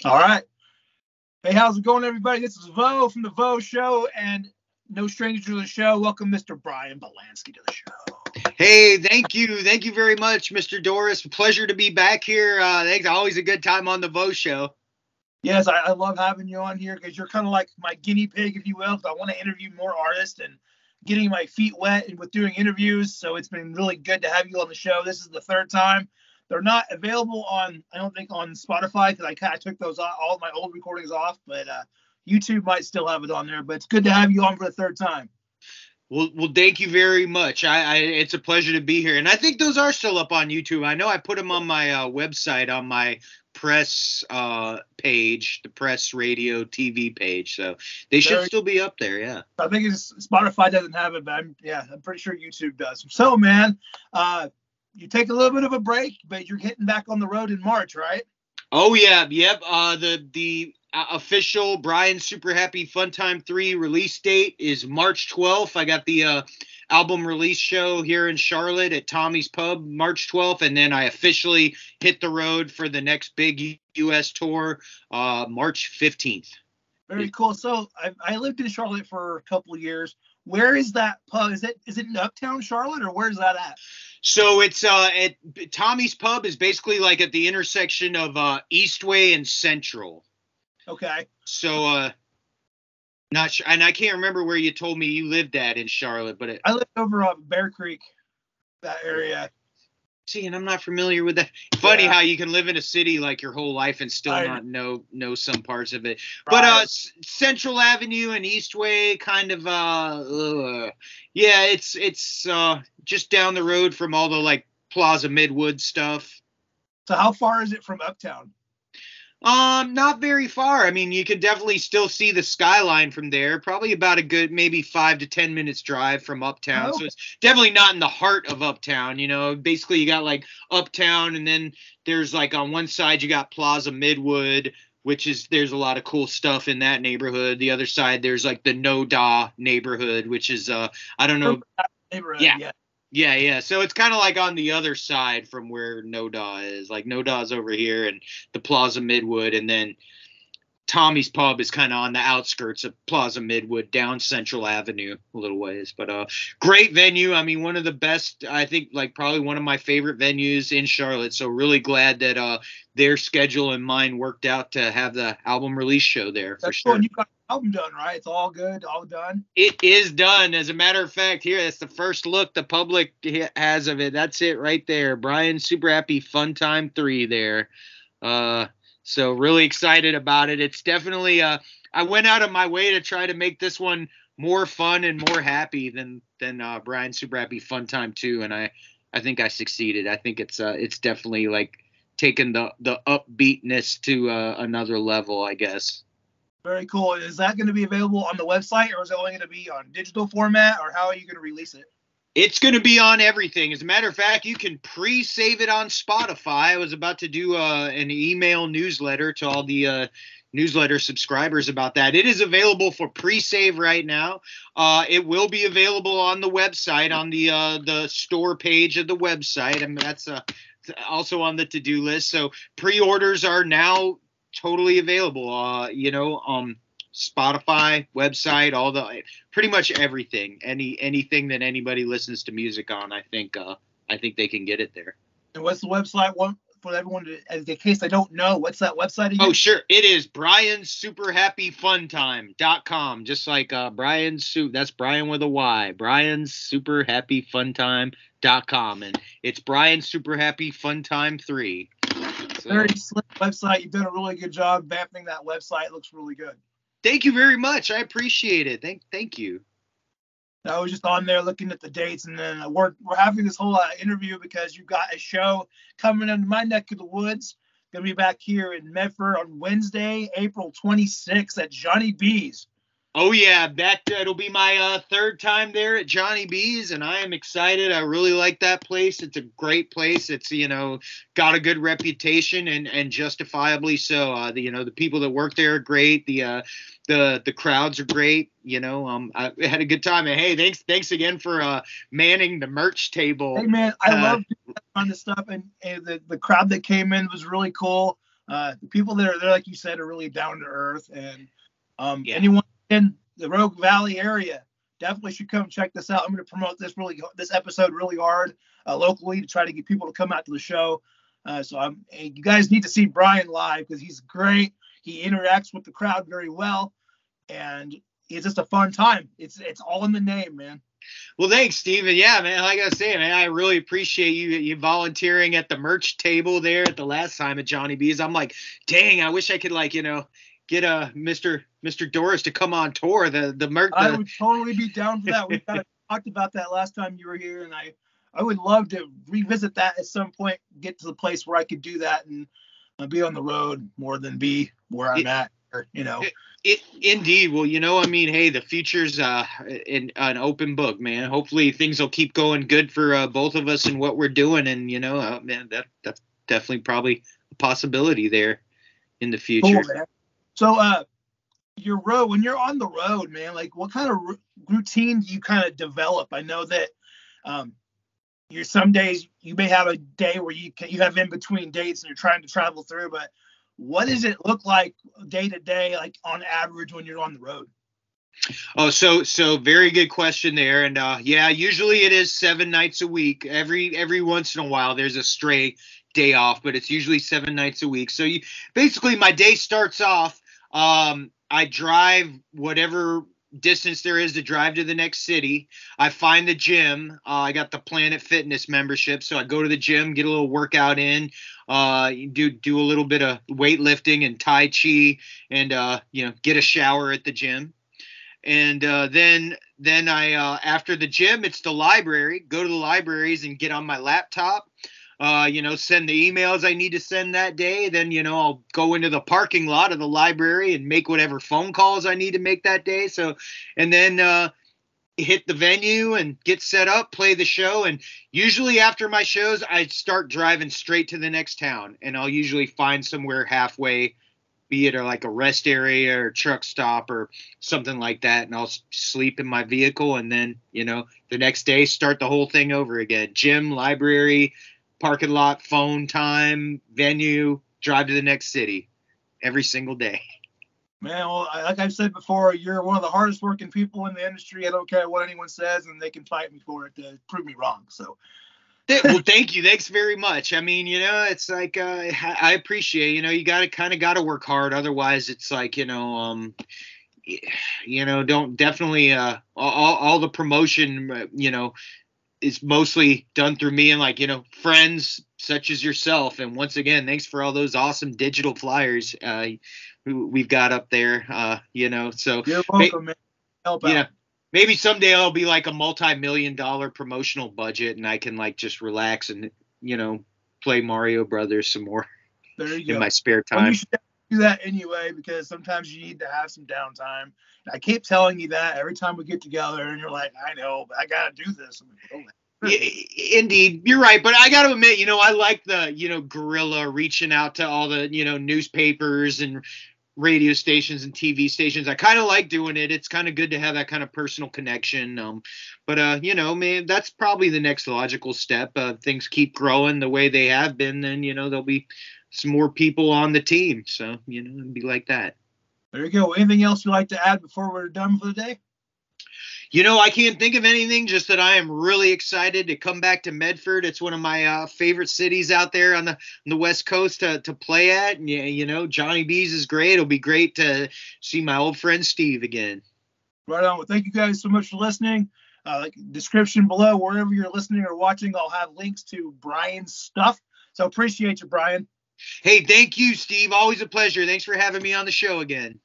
All right. Hey, how's it going, everybody? This is Vo from the Vo Show, and no stranger to the show. Welcome, Mr. Bryan Bielanski, to the show. Hey, thank you. Thank you very much, Mr. Doris. Pleasure to be back here. Thanks. Always a good time on the Vo Show. Yes, I love having you on here because you're kind of like my guinea pig, if you will, because I want to interview more artists and getting my feet wet and with doing interviews. So it's been really good to have you on the show. This is the third time. They're not available on, I don't think, on Spotify because I kind of took those all of my old recordings off, but YouTube might still have it on there. But it's good to have you on for the third time. Well, thank you very much. It's a pleasure to be here, and I think those are still up on YouTube. I know I put them on my website, on my press page, the press radio TV page. So they should still be up there. Yeah. I think Spotify doesn't have it, but I'm pretty sure YouTube does. So, man, you take a little bit of a break, but you're getting back on the road in March, right? Oh yeah, yep. The official Bryan Super Happy Funtime 3 release date is March 12th. I got the album release show here in Charlotte at Tommy's Pub March 12th, and then I officially hit the road for the next big U.S. tour March 15th. Very cool. So I lived in Charlotte for a couple of years. Where is that pub? Is it in Uptown Charlotte, or where's that at? So it's at Tommy's Pub is basically like at the intersection of Eastway and Central. Okay. So not sure, and I can't remember where you told me you lived at in Charlotte, but I lived over on Bear Creek, that area. See, and I'm not familiar with that. Funny how you can live in a city like your whole life and still not know some parts of it. Right. But Central Avenue and Eastway, kind of it's just down the road from all the like Plaza Midwood stuff. So how far is it from Uptown? Not very far. I mean, you could definitely still see the skyline from there. Probably about a good maybe 5 to 10 minutes drive from Uptown. So it's definitely not in the heart of Uptown. You know, basically you got like Uptown, and then there's like on one side you got Plaza Midwood, there's a lot of cool stuff in that neighborhood. The other side there's like the No-Da neighborhood, which is I don't know. Yeah. So it's kind of like on the other side from where No-Da is. Like No-Da's over here and the Plaza Midwood, and then Tommy's Pub is kind of on the outskirts of Plaza Midwood, down Central Avenue a little ways. But great venue. I mean, one of the best, I think, like probably one of my favorite venues in Charlotte. So really glad that their schedule and mine worked out to have the album release show there. That's for sure. You got the album done, right? It's all good, all done. It is done. As a matter of fact, here, that's the first look the public has of it. That's it right there. Bryan Super Happy Funtime 3 there. So really excited about it. It's definitely I went out of my way to try to make this one more fun and more happy than Bryan Super Happy Funtime 2, and I think I succeeded. I think it's definitely like taken the upbeatness to another level, I guess. Very cool. Is that going to be available on the website, or is it only going to be on digital format, or how are you going to release it? It's going to be on everything. As a matter of fact, you can pre-save it on Spotify. I was about to do an email newsletter to all the newsletter subscribers about that. It is available for pre-save right now. It will be available on the website, on the store page of the website. I mean, that's also on the to-do list. So pre-orders are now totally available. Spotify, website, pretty much everything. Anything that anybody listens to music on, I think they can get it there. And what's the website for everyone in case they don't know? What's that website again? Oh, sure. It is BryanSuperHappyFuntime.com. Just like Bryan Soup. That's Bryan with a Y. BryanSuperHappyFuntime.com. And it's Bryan Super Happy Funtime 3. So, very slick website. You've done a really good job vamping that website. It looks really good. Thank you very much. I appreciate it. Thank you. I was just on there looking at the dates, and then we're having this whole interview because you've got a show coming into my neck of the woods. Going to be back here in Medford on Wednesday, April 26th at Johnny B's. Oh, yeah. It'll be my third time there at Johnny B's, and I am excited. I really like that place. It's a great place. It's, got a good reputation, and justifiably so. The people that work there are great. The crowds are great. I had a good time. And hey, thanks again for manning the merch table. Hey, man, I love doing that kind of stuff, and the crowd that came in was really cool. The people that are there, like you said, are really down to earth, and Yeah. anyone in the Rogue Valley area definitely should come check this out. I'm going to promote this episode really hard locally to try to get people to come out to the show. You guys need to see Bryan live because he's great. He interacts with the crowd very well, and it's just a fun time. It's all in the name, man. Well, thanks, Steven. Yeah, man. Like I was saying, man, I really appreciate you volunteering at the merch table there at the last time at Johnny B's. I'm like, dang, I wish I could get Mr. Doris to come on tour. The merch. I would totally be down for that. We kind of talked about that last time you were here, and I would love to revisit that at some point. Get to the place where I could do that and be on the road more than be where I'm at. Indeed. Well, hey, the future's an open book, man. Hopefully things will keep going good for both of us and what we're doing. And, man, that's definitely probably a possibility there in the future. Cool, man. So when you're on the road, man, like what kind of routine do you kind of develop? I know that some days you may have a day where you have in between dates and you're trying to travel through, but what does it look like day to day, like on average when you're on the road? Oh, so very good question there. And usually it is 7 nights a week. Every once in a while there's a stray day off, but it's usually 7 nights a week. So basically my day starts off. I drive whatever distance there is to drive to the next city. I find the gym. I got the Planet Fitness membership, so I go to the gym, get a little workout in, do a little bit of weightlifting and Tai Chi, and get a shower at the gym. And then I after the gym, it's the library. Go to the libraries and get on my laptop. Send the emails I need to send that day. Then, I'll go into the parking lot of the library and make whatever phone calls I need to make that day. So, and then hit the venue and get set up, play the show. And usually after my shows, I start driving straight to the next town. And I'll usually find somewhere halfway, be it like a rest area or truck stop or something like that. And I'll sleep in my vehicle. And then, the next day, start the whole thing over again. Gym, library, parking lot, phone time, venue, drive to the next city every single day. Man, well, like I've said before, you're one of the hardest working people in the industry. I don't care what anyone says, and they can fight me for it to prove me wrong. So, well, thank you. Thanks very much. I mean, it's like I appreciate. You got to work hard. Otherwise, it's like don't definitely all the promotion. Is mostly done through me and friends such as yourself. And once again, thanks for all those awesome digital flyers we've got up there. So you're welcome, man. Help out. Maybe someday I'll be like a multi-million-dollar promotional budget and I can just relax and play Mario Brothers some more. There you go. In my spare time. Well, you should do that anyway because sometimes you need to have some downtime. I keep telling you that every time we get together, and you're like, I know, but I got to do this. Indeed, you're right. But I got to admit, I like the, guerrilla reaching out to all the, newspapers and radio stations and TV stations. I kind of like doing it. It's kind of good to have that kind of personal connection. But man, that's probably the next logical step. Things keep growing the way they have been, then, there'll be some more people on the team. So, it'd be like that. There you go. Anything else you'd like to add before we're done for the day? I can't think of anything, just that I am really excited to come back to Medford. It's one of my favorite cities out there on the West Coast to play at. And, Johnny B's is great. It'll be great to see my old friend Steve again. Right on. Well, thank you guys so much for listening. Description below, wherever you're listening or watching, I'll have links to Bryan's stuff. So appreciate you, Bryan. Hey, thank you, Steve. Always a pleasure. Thanks for having me on the show again.